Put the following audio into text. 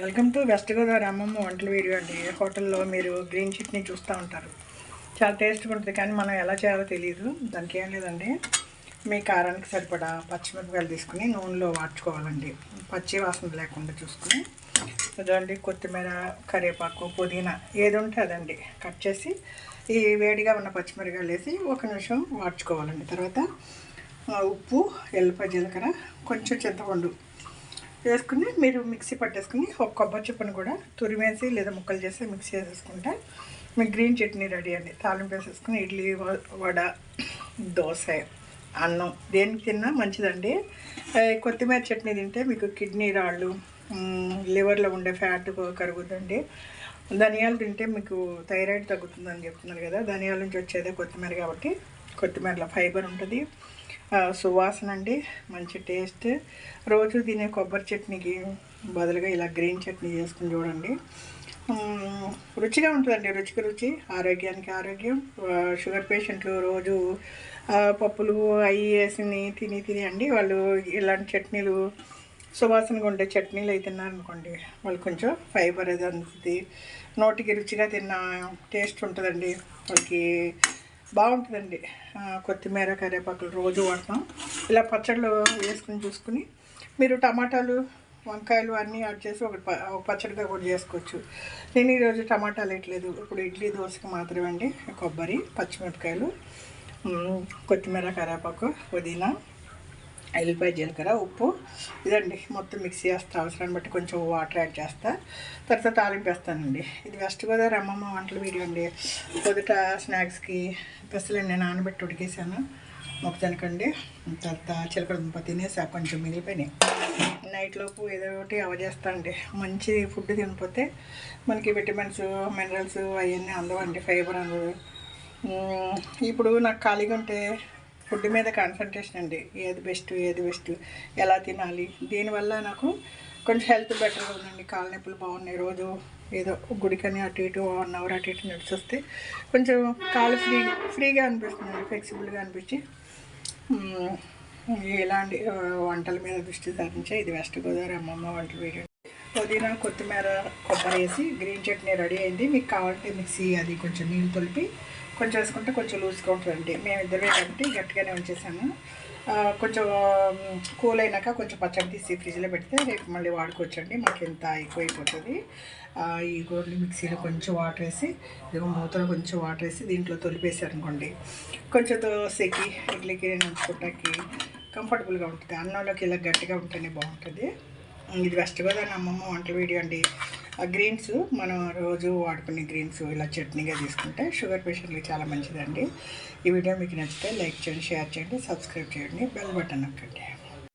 Welcome to west Godavari అమ్మమ్మ వంటల video అండి. హోటల్లో మీరు గ్రీన్ చట్నీ చూస్తూ ఉంటారు, చాలా టేస్ట్గా ఉంటుంది. కానీ మనం ఎలా చేయాలో తెలియదు. దానికి ఏం లేదండి, మీ కారానికి సరిపడా పచ్చిమిరపకాయలు తీసుకుని నూనెలో వాడ్చుకోవాలండి, పచ్చి వాసన లేకుండా చూసుకుని. అదండి కొత్తిమీర, కరివేపాకు, పుదీనా ఏది ఉంటే అదండి కట్ చేసి ఈ వేడిగా ఉన్న పచ్చిమిరపకాయలు వేసి 1 నిమిషం వాడ్చుకోవాలండి. తర్వాత ఉప్పు, ఎల్లిపాయ, జీలకర్ర, కొంచెం చింతపండు వేసుకుని మీరు మిక్సీ పట్టేసుకుని ఒక కొబ్బరి చిప్పను కూడా తురిమేసి లేదా ముక్కలు చేసి మిక్సీ వేసేసుకుంటే మీకు గ్రీన్ చట్నీ రెడీ అండి. తాలింపు వేసేసుకుని ఇడ్లీ, వడ, దోశ, అన్నం దేనికి తిన్నా మంచిదండి. కొత్తిమీర చట్నీ తింటే మీకు కిడ్నీ రాళ్ళు, లివర్లో ఉండే ఫ్యాట్ కరుగుతుందండి. ధనియాలు తింటే మీకు థైరాయిడ్ తగ్గుతుందని చెప్తున్నారు కదా, ధనియాల నుంచి వచ్చేదే కొత్తిమీర కాబట్టి కొత్తిమీరలో ఫైబర్ ఉంటుంది, సువాసన అండి, మంచి టేస్ట్. రోజు తినే కొబ్బరి చట్నీకి బదులుగా ఇలా గ్రీన్ చట్నీ చేసుకుని చూడండి, రుచిగా ఉంటుందండి. రుచికి రుచి, ఆరోగ్యానికి ఆరోగ్యం. షుగర్ పేషెంట్లు రోజు పప్పులు అవి వేసి తిని అండి వాళ్ళు ఇలాంటి చట్నీలు, సువాసనగా ఉండే చట్నీలు అవి తిన్నారనుకోండి, వాళ్ళు కొంచెం ఫైబర్ అది అందుతుంది, నోటికి రుచిగా తిన్న టేస్ట్ ఉంటుందండి, వాళ్ళకి బాగుంటుందండి. కొత్తిమీర, కరివేపాకులు రోజు వాడతాం. ఇలా పచ్చళ్ళు వేసుకుని చూసుకుని మీరు టమాటాలు, వంకాయలు అన్నీ యాడ్ చేసి ఒక పచ్చడిగా కూడా చేసుకోవచ్చు. నేను ఈరోజు టమాటాలు వేయట్లేదు, ఇప్పుడు ఇడ్లీ, దోశకి మాత్రమే అండి. కొబ్బరి, పచ్చిమిరపకాయలు, కొత్తిమీర, కరివేపాకు, పుదీనా, ఎల్లిపాయ, జీలకర్ర, ఉప్పు ఇదండి మొత్తం మిక్సీ చేస్తా. అవసరాన్ని బట్టి కొంచెం వాటర్ యాడ్ చేస్తా, తర్వాత తాలింపు వేస్తానండి. ఇది వెస్ట్ గోదావరి అమ్మమ్మ వంటల వీడియో అండి. మొదట స్నాక్స్కి పెసలండి నానబెట్టి ఉడికేసాను మొక్కజనకండి. తర్వాత చిలకడదుంప తినేసా, కొంచెం మిగిలిపోయినాయి. నైట్లోపు ఏదో ఒకటి అవజేస్తా అండి. మంచి ఫుడ్ తినిపోతే మనకి విటమిన్స్, మినరల్స్ అవన్నీ అందవండి, ఫైబర్ అందదు. ఇప్పుడు నాకు ఖాళీగా ఉంటే ఫుడ్ మీద కాన్సన్ట్రేషన్ అండి. ఏది బెస్ట్, ఎలా తినాలి, దీనివల్ల నాకు కొంచెం హెల్త్ బెటర్గా ఉందండి. కాళ్ళ నొప్పులు బాగున్నాయి. రోజు ఏదో గుడికని అటు ఇటు 1 అవర్ అటు ఇటు నడిచి వస్తే కొంచెం కాళ్ళు ఫ్రీగా అనిపిస్తుందండి, ఫ్లెక్సిబుల్గా అనిపించి ఇలాంటి వంటల మీద దృష్టి సారించే ఇది వెస్ట్ గోదావరి అమ్మమ్మ వంటల వీడియో. పుదీనా, కొత్తిమీర, కొబ్బరి వేసి గ్రీన్ చట్నీ రెడీ అయింది. మీకు కావాలంటే మిక్సీ అది కొంచెం నీళ్ళు తొలిపి కొంచెం వేసుకుంటే కొంచెం లూజ్గా ఉంటుందండి. మేము ఇద్దరే కాబట్టి గట్టిగానే ఉంచేసాను. కొంచెం కూల్ అయినాక కొంచెం పచ్చడి తీసి ఫ్రిడ్జ్లో పెడితే రేపు మళ్ళీ వాడుకోవచ్చండి. మాకు ఎంత ఎక్కువైపోతుంది. ఈ గోర్లు మిక్సీలో కొంచెం వాటర్ వేసి, మూతలో కొంచెం వాటర్ వేసి దీంట్లో తొలిపేసారనుకోండి, కొంచెం దోశకి, ఇడ్లీకి, నంచుకోవటానికి కంఫర్టబుల్గా ఉంటుంది. అన్నంలోకి ఇలా గట్టిగా ఉంటేనే బాగుంటుంది. ఇది వెస్ట్ గోదావరి అమ్మమ్మ వంటల వీడియో అండి. గ్రీన్స్ మనం రోజు వాడుకునే గ్రీన్స్ ఇలా చట్నీగా తీసుకుంటే షుగర్ పేషెంట్కి చాలా మంచిదండి. ఈ వీడియో మీకు నచ్చితే లైక్ చేయండి, షేర్ చేయండి, సబ్స్క్రైబ్ చేయండి, బెల్ బటన్ నొక్కండి.